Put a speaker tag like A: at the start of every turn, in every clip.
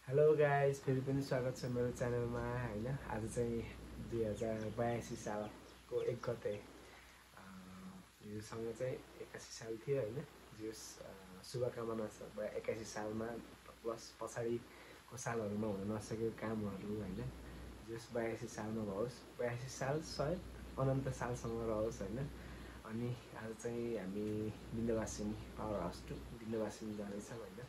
A: Hello guys, फेरि पनि स्वागत छ मेरो च्यानलमा हैन। आज चाहिँ 2082 सालको 1 गते योसँग चाहिँ 81 साल थियो हैन। जो शुभकामना छ 81 सालमा प्लस पछाडिको सालहरुमा हुन नसकेको कामहरु हैन। जस 82 सालमा होस्, 82 साल सायद अनन्त सालसम्म रहोस् हैन। अनि आज चाहिँ हामी Vindhyavasini power house to Vindhyavasini जाँदैछौँ हैन।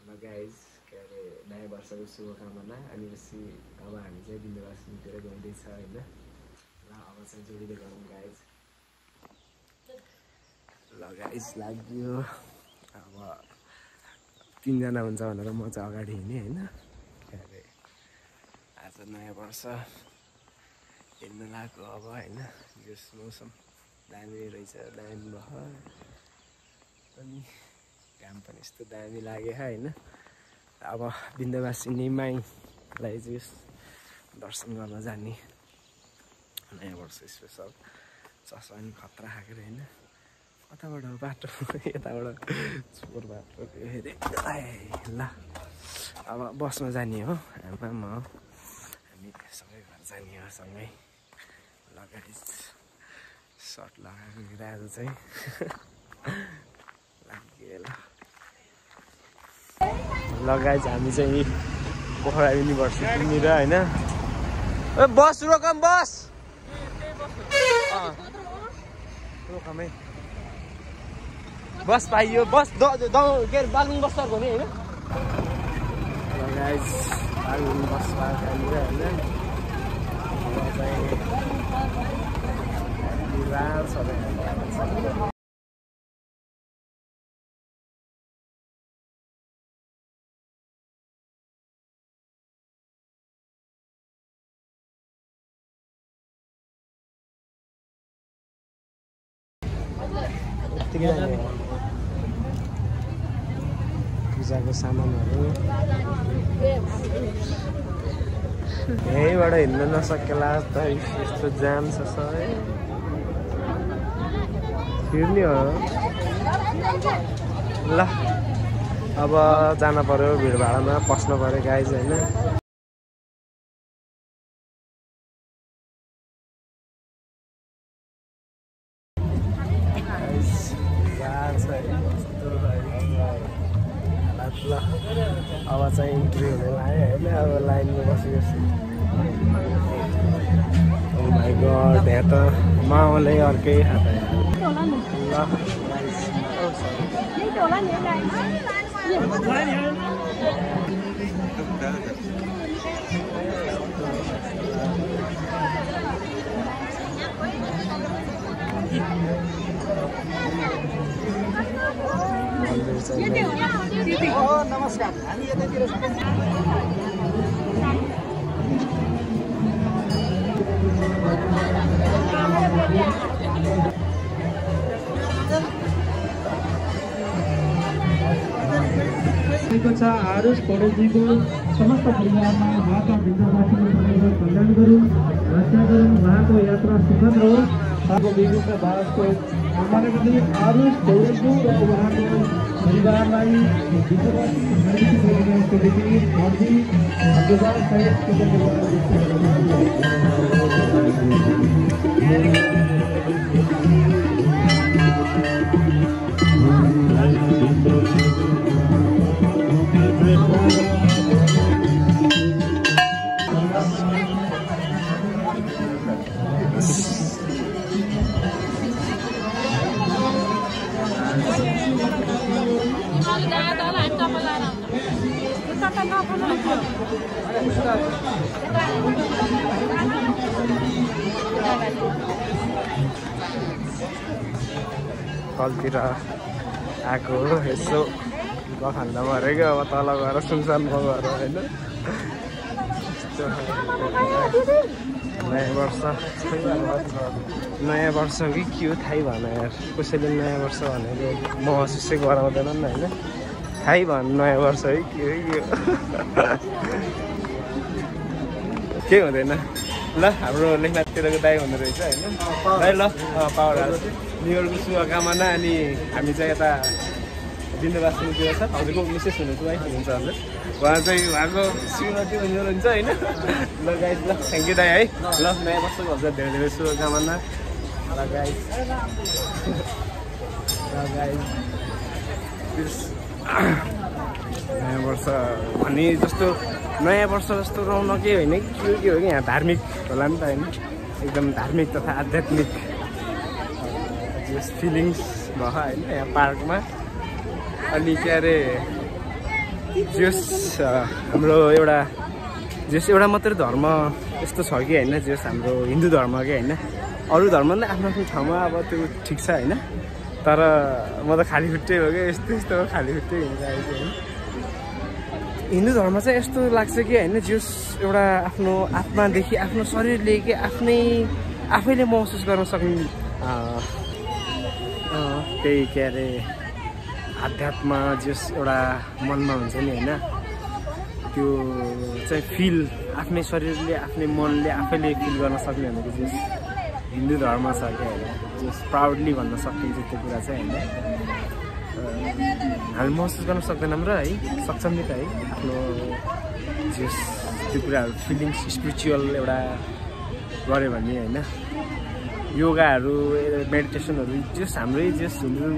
A: ल गाइस, के अरे नयाँ वर्षको शुभकामना। अनि पछि अब हामी चाहिँ विन्ध्यवासिनीतिर गइँदैछ हैन। ल अब चाहिँ जोडिँदै गरौँ गाइस। ल गाइस लाग्यो। अब 3 जना हुन्छ भनेर म चाहिँ अगाडि हिँडेँ हैन। के अरे आज नयाँ वर्ष हिँड्न लाग्यो अब हैन। यस मौसम दामी रहेछ, दामी भयो। अनि काम पनि यस्तो दामी लाग्यो हैन। अब विन्ध्यवासिनी माईलाई चाहिँ दर्शन गर्न जाने नयाँ वर्ष स्पेसल चस्मा नि खतरा खाएको हैन। कताबाट बाटो यताबाट चोर बाटो हेरे। ल अब बसमा जाने हो। आमा म हामी सँगै घर जाने हो सँगै। लगाइ सर्ट लगाएको आज चाहिँ लाग्यो। ल गाइस, हामी चाहिँ पोखरा युनिभर्सिटीनिर हैन। ए बस रोकम, बस रोकमै बस पाइयो। बस के अरे बागलुङ बस सर्को नि हैन। ल गाइस, बागलुङ बस पार्क हैन। पूजाको सामानहरू यहीँबाट हिँड्न नसकेला त, यस्तो जाम छ सबै। हिँड्ने हो। ल अब जान पर्यो, भिडभाडमा पस्न पर्यो गाइज हैन। ल अब चाहिँ इन्ट्री हुने लाग्यो होइन। अब लाइनमा बसेको छु। ओ माई गड, यहाँ त माओले अर्कै खाता।
B: नमस्कार, हामी यतातिर छ। आरुष पौडेलजीको समस्त परिवारमा उहाँका विन्ध्यवासिनी परिवार कल्याण गरौँ, रक्षा गरौँ, उहाँको यात्रा सुखद रहोस्। उहाँको विभिन्न भारतको आरुष पौडेलज्यू र उहाँको परिवारलाई
A: तलतिर आएको यसो गखाल्दा भरेको। अब तल गएर सुनसान गएर होइन। नयाँ वर्ष कि के हो थाहै भएन यार। कसैले नयाँ वर्ष भनेको महसुसै गराउँदैनन् होइन। थाहै भएन नयाँ वर्ष है के हो के हुँदैन। ल हाम्रो लेखनाथतिरको दाइ हुँदो रहेछ होइन। ल पावर हाउस न्यु इयरको शुभकामना। अनि हामी चाहिँ यता बिन्दुवासिनीतिर छ हजुरको मिसेस हुनुहुन्छ वाइफ हुनुहुन्छ हजुर उहाँ चाहिँ उहाँको श्रीमती हुनुहुन्छ होइन ल गाइस ल थ्याङ्क यू दाइ है ल नयाँ वर्षको हजुर धेरै धेरै शुभकामना ल गाइस नयाँ वर्ष भन्ने जस्तो नयाँ वर्ष जस्तो रौनकै होइन कि के हो कि यहाँ धार्मिक होला नि त होइन एकदम धार्मिक तथा आध्यात्मिक फिलिङ्स भयो होइन यहाँ पार्कमा अनि के अरे जस हाम्रो एउटा मात्रै धर्म यस्तो छ कि होइन जस हाम्रो हिन्दू धर्मकै होइन अरू धर्म नै आफ्नो आफ्नो ठाउँमा अब त्यो ठिक छ होइन तर म त खाली खुट्टै हो क्या यस्तो खाली खुट्टै हिँडिरहेको छु होइन हिन्दू धर्म चाहिँ यस्तो लाग्छ कि होइन जस एउटा आफ्नो आत्मादेखि आफ्नो शरीरले कि आफैले महसुस गर्न सक्ने त्यही के अरे आध्यात्म जस एउटा मनमा हुन्छ नि होइन त्यो चाहिँ फिल आफ्नै शरीरले आफ्नै मनले आफैले फिल गर्न सक्ने भनेको जस हिन्दू धर्म छ क्या होइन जस प्राउडली भन्न सकिन्छ त्यो कुरा चाहिँ होइन हामी महसुस गर्न सक्दैनौँ र है सक्छौँ नि त है आफ्नो जस त्यो कुराहरू फिलिङ्स स्पिरिचुअल एउटा गऱ्यो भने होइन योगाहरू मेडिटेसनहरू जस हाम्रै जस हिन्दू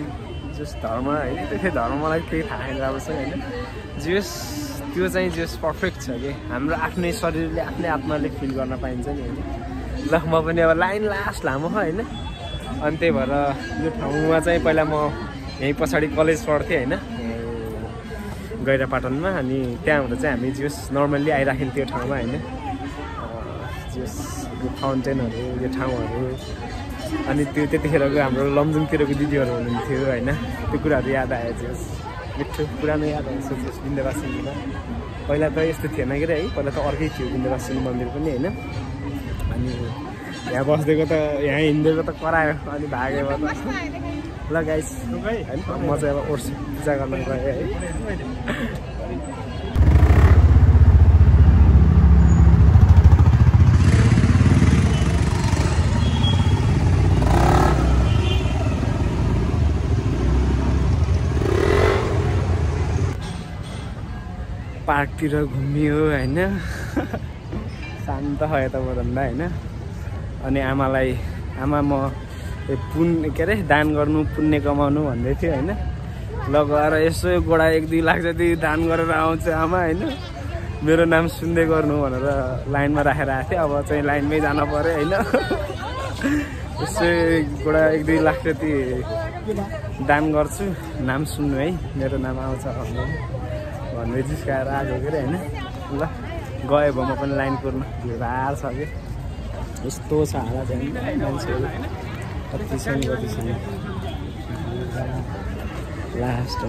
A: जस धर्म होइन त्यो धर्म मलाई केही थाहा छैन अब चाहिँ होइन जस त्यो चाहिँ जस पर्फेक्ट छ कि हाम्रो आफ्नै शरीरले आफ्नै आत्माले फिल गर्न पाइन्छ नि होइन ल म पनि अब लाइन लास्ट लामो होइन अनि त्यही भएर यो ठाउँमा चाहिँ पहिला म यहीँ पछाडि कलेज पढ्थेँ होइन गैरापाटनमा अनि त्यहाँबाट चाहिँ हामी जस नर्मल्ली आइराख्यौँ त्यो ठाउँमा होइन जस यो फाउन्टेनहरू यो ठाउँहरू अनि त्यो त्यतिखेरको हाम्रो लमजुङतिरको दिदीहरू हुनुहुन्थ्यो होइन त्यो कुराहरू याद आयो जस मिठो पुरानो याद आएछ जस बिन्दुवासिनीमा पहिला त यस्तो थिएन कि है पहिला त अर्कै थियो बिन्दुवासिनी मन्दिर पनि होइन अनि यहाँ बस्देको त यहाँ हिँडेको त करायो अनि भाग्यो त ल गाइस होइन म चाहिँ अब ओर्छु पूजा गर्न गएँ है पार्कतिर घुमियो होइन शान्त भयो यता भन्दा होइन अनि आमा म के अरे दान गर्नु पुण्य कमाउनु भन्दै थियो होइन ल गएर यसो गोडा 1-2 लाख जति दान गरेर आउँछ आमा होइन मेरो नाम सुन्दै गर्नु भनेर लाइनमा राखेर आएको थिएँ अब चाहिँ लाइनमै जानु पऱ्यो होइन यसो गोडा 1-2 लाख जति दान गर्छु नाम सुन्नु है मेरो नाम आउँछ भन्दै जिस्काएर आएको के अरे होइन ल गयो अब म पनि लाइन कुर्नु भिडभाड छ कि यस्तो छ हालत त्यहाँ मान्छेहरू कति छैन लास्ट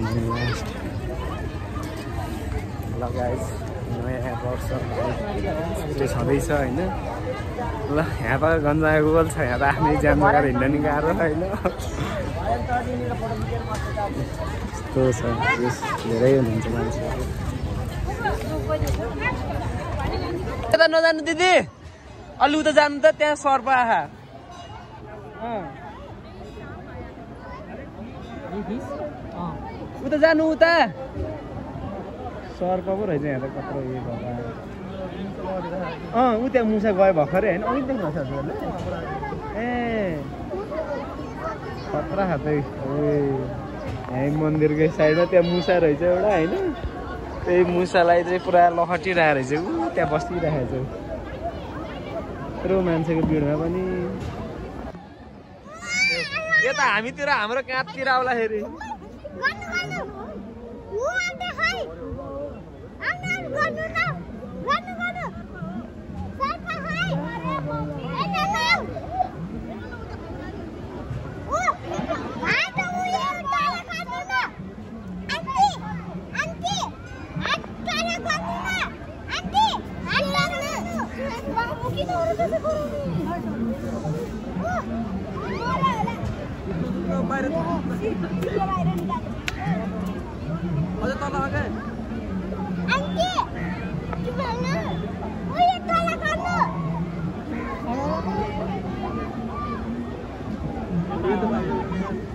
A: ल गाइस नयाँ वर्ष त्यो छँदैछ होइन ल यहाँ त गन्जा गुगल छ यहाँ त आफ्नै ज्यान लगाएर हिँड्न नि गाह्रो होइन यस्तो छ धेरै हुनुहुन्छ मान्छेहरू यता नजानु दिदी अलि उता जानु त त्यहाँ सर्प आहा उता जानु उता सर्प पो रहेछ यहाँ त कत्रो उयो भयो ऊ त्यहाँ मुसा गयो भर्खरै होइन अघि देख्नु छ ए खतरा खाँदै यहीँ मन्दिरकै साइडमा त्यहाँ मुसा रहेछ एउटा होइन त्यही मुसालाई चाहिँ पुरा लखटिरहेको रहेछ ऊ त्यहाँ बसिरहेको छ यत्रो मान्छेको भिडमा पनि यता हामीतिर हाम्रो कहाँतिर आउँदाखेरि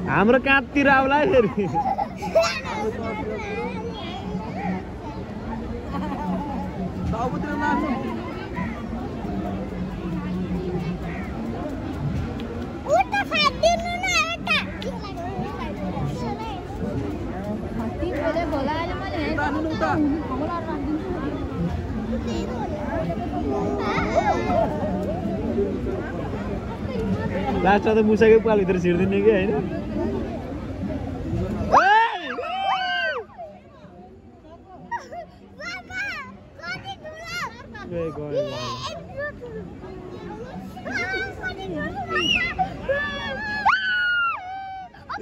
A: हाम्रो कहाँतिर आउला फेरि
B: लास्टमा त मुसाकै पालभित्र छिर्दिने कि होइन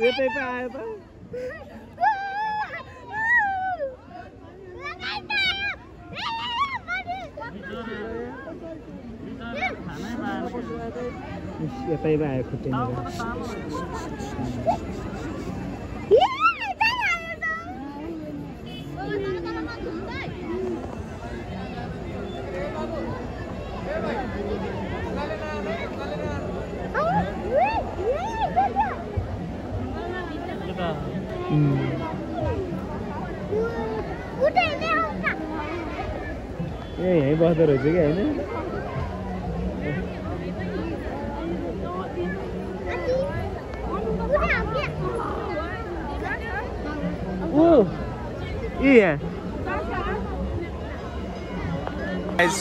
B: यतै पो आयो त यतै पो आयो खुट्टेर यहीँ बस्दो रहेछ कि होइन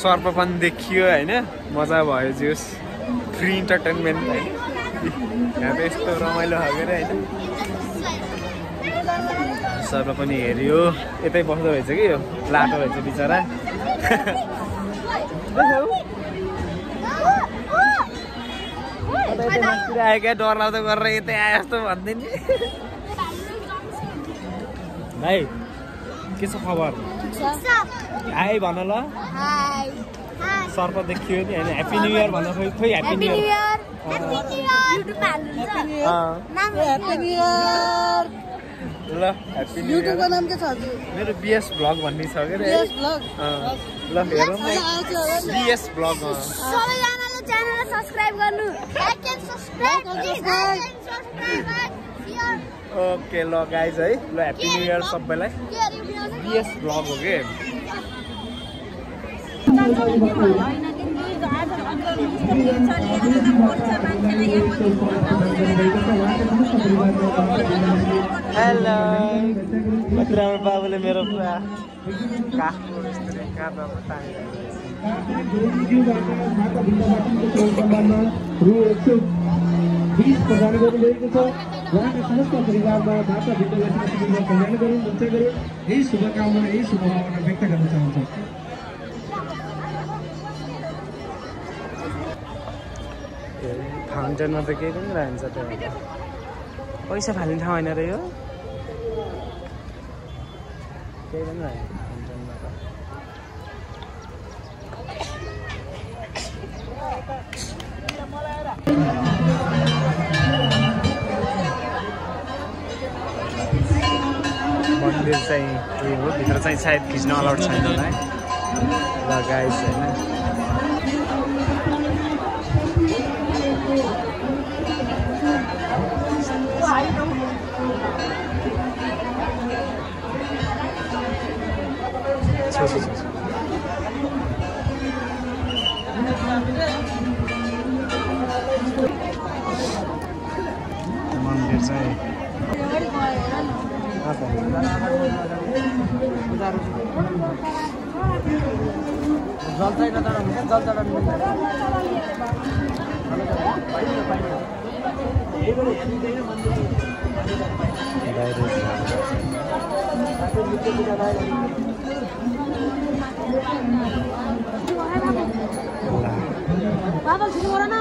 A: सर्प पनि देखियो होइन मजा भयो जोस् फ्री इन्टरटेनमेन्ट होइन यहाँ त यस्तो रमाइलो खालको होइन सर्प पनि हेऱ्यो यतै बस्दो रहेछ कि यो लाटो रहेछ बिचरा आयो क्या डरलाउँदो गरेर यतै आयो जस्तो भन्दै नि भाइ के छ खबर हाई भन ल सर्प देखियो नि होइन ह्याप्पी न्यु इयर भन खोइ ह्याप्पी न्यु इयर ल ह्याप्पी न्यु इयर नाम के छ मेरो बीएस ब्लग भन्ने छ के बीएस ब्लग ल हेरौँ न बीएस ब्लग
C: सबैजनाले च्यानललाई सब्स्क्राइब गर्नु लाइक एन्ड सब्स्क्राइब
A: ओके ल गाइज है ल ह्याप्पी न्यु इयर सबैलाई बीएस ब्लग हो के हेलो राम्रो बाबुले मेरो पुरा काठको मिस्त्री काँधमा
B: प्रदान गर्नुभएको छ उहाँका समस्त परिवारमा माता विद्यालयमा कल्याण गरून् रक्षा गरून् यही शुभकामना यही शुभभावना व्यक्त गर्न चाहन्छ
A: फाउन्टेनमा त केही पनि रहन्छ त्यो पैसा फाल्ने ठाउँ होइन र यो केही पनि रहेन फाउन्टेनमा त मन्दिर चाहिँ के हो भित्र चाहिँ सायद खिच्न अलाउड छैन होला है ल गाइस होइन मन्दिर चाहिँ जल चाहिँ नचढाउनु हुन्छ जल चढाउनु
C: बाबा छिटो गर न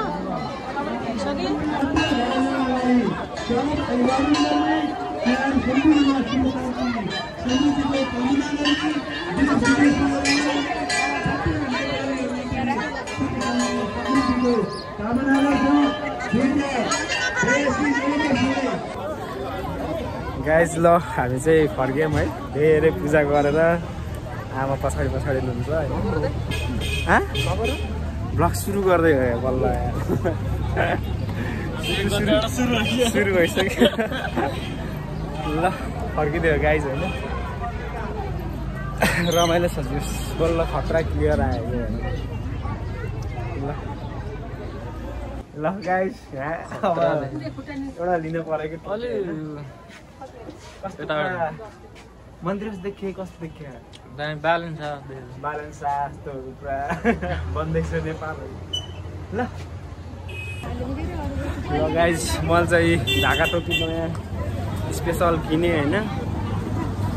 A: गाइज ल हामी चाहिँ फर्क्यौँ है धेरै पूजा गरेर आमा पछाडि पछाडि हुनुहुन्छ होइन ब्लग सुरु गर्दै गयो बल्ल सुरु भइसक्यो ल फर्किदियो गाइज होइन रमाइलो छ जस बल्ल खतरा क्लियर आयो ल ल गाइज अब एउटा लिनु परेको कस्तो मन्दिर देखे कस्तो देखे
B: ब्यालेन्स छ
A: बालन शास्त्रहरू पुरा बन्दैछ नेपालहरू ल गाइज मैले चाहिँ ढाका टोपी नयाँ स्पेसल किने होइन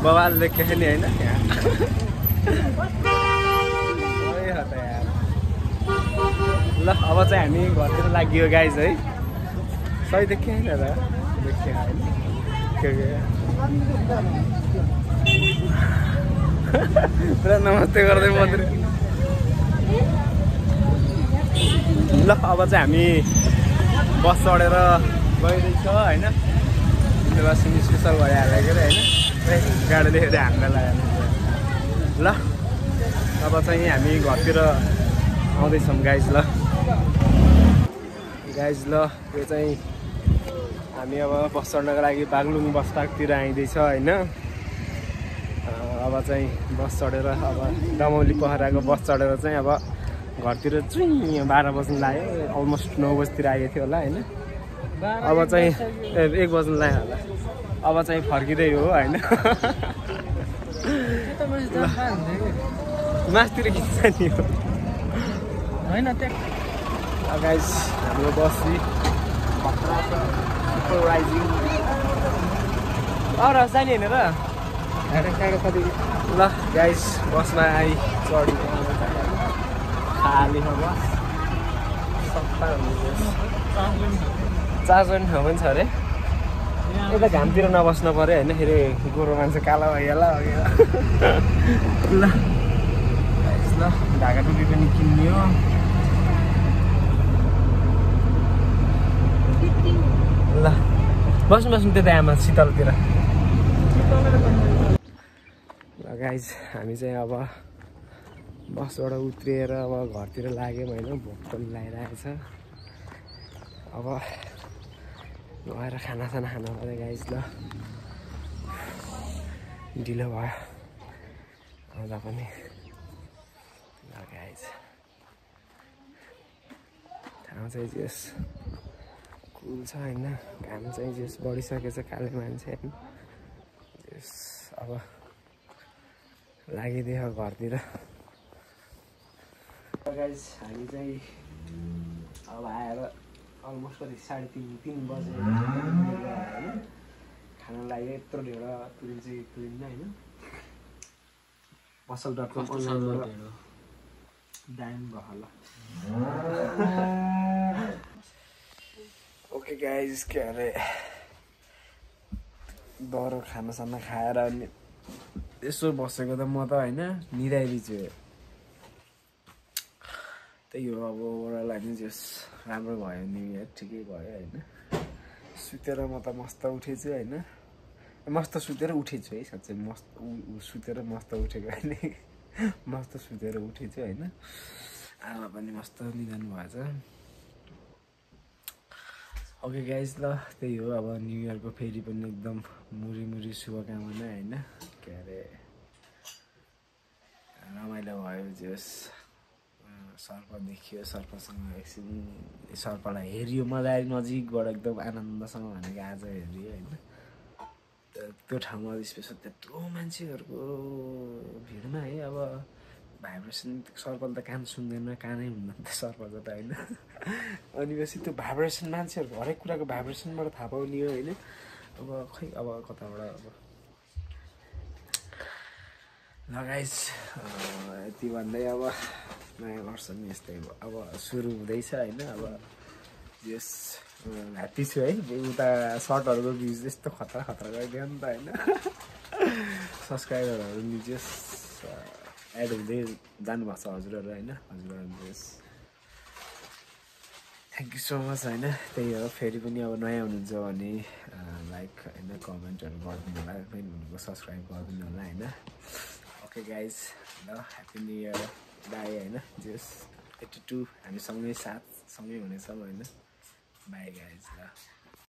A: बवाल देखेको नि होइन यहाँ ल अब चाहिँ हामी घरतिर लाग्यो गाइज है सही देखेँ होइन र देखेँ होइन पुरा नमस्ते गर्दै मन्दिर ल अब चाहिँ हामी बस चढेर गइरहेछ होइन इन्डोबासिनी स्पेसल भइहाल्यो के अरे होइन गाडी देखेर हामीलाई लाग्यो ल अब चाहिँ हामी घरतिर आउँदैछौँ गाइज ल गाइज ल यो चाहिँ हामी अब बस चढ्नको लागि बागलुङ बस स्ट्यान्डतिर आइँदैछ होइन अब चाहिँ बस चढेर अब दमौली पोखराको बस चढेर चाहिँ अब घरतिर चाहिँ 12 बज्नु लाग्यो अलमोस्ट 9 बजीतिर आएको थियो होला होइन अब चाहिँ 1 बज्नु लाग्यो होला अब चाहिँ फर्किँदै हो होइन मासतिर खिच्छ नि हो
B: होइन त्यहाँ
A: गाइस हाम्रो बस राइजिङ जाने होइन र ल गाइस बसमा आइ चढ्नु खाली बस सफा चार्जर ठाउँ पनि छ अरे यता घामतिर नबस्नु पऱ्यो होइन फेरि गोरो मान्छे कालो भइहाल्ला ल ल ढाका टोपी पनि किन्यो ल बस्नु त्यता आमा शीतलतिर ल गाइज हामी चाहिँ अब बसबाट उत्रिएर अब घरतिर लाग्यौँ होइन भोक पनि लागिरहेको छ अब गएर खानासाना खानु पऱ्यो गाइज ल ढिलो भयो आउँदा पनि ल गाइज ठाउँ चाहिँ जस कुल छ होइन घाम चाहिँ जस बढिसकेछ काले मान्छे होइन जस अब लागिदियो घरतिर गाइज हामी चाहिँ अब आएर अलमोस्ट कति 3:30 बजे होइन खाना लाग्यो यत्रो ढेँडो तुरिन्छ तुरिन्न होइन पसल.com दाम भयो ल ओके गाइज के अरे दह्रो खानासाना खाएर अनि यसो बसेको त म त होइन निदाइदिन्छु त्यही हो अब ओभरअल होइन जस राम्रो भयो न्यु इयर ठिकै भयो होइन सुतेर म त मस्त उठेछु होइन मस्त सुतेर उठेछु है साँच्चै मस्त सुतेर मस्त उठेको होइन मस्त सुतेर उठेछु होइन आमा पनि मस्त निदानु भएछ ओके गाइज ल त्यही हो अब न्यु इयरको फेरि पनि एकदम मुरी शुभकामना होइन के अरे रमाइलो भयो जस सर्प देखियो सर्पसँग एकछिन सर्पलाई हेरियो मजाले नजिकबाट एकदम आनन्दसँग भनेको आज हेरियो होइन त्यो ठाउँमा स्पेसल त्यत्रो मान्छेहरूको भिडमा है अब भाइब्रेसन सर्पले त कान सुन्दैन कानै हुन्न त सर्पको त होइन अनि पछि त्यो भाइब्रेसन मान्छेहरूको हरेक कुराको भाइब्रेसनबाट थाहा पाउने हो होइन अब खै अब कताबाट अब लगाइस यति भन्दै अब नयाँ वर्ष नि यस्तै अब सुरु हुँदैछ होइन अब यस ह्याप्पी छु है उता सर्टहरूको भ्युज यस्तो खतरा गरिदियो नि त होइन सब्सक्राइबरहरू नि जस एड हुँदै जानुभएको छ हजुरहरू होइन हजुरहरू जस थ्याङ्क यू सो मच होइन त्यही हो फेरि पनि अब नयाँ हुनुहुन्छ भने लाइक होइन कमेन्टहरू गरिदिनु होला मेन भनेको सब्सक्राइब गरिदिनु होला होइन ओके गाइज ल ह्याप्पी न्यु इयर बाई होइन जस 82 हामी सँगै हुनेछौँ होइन बाई गाइज ल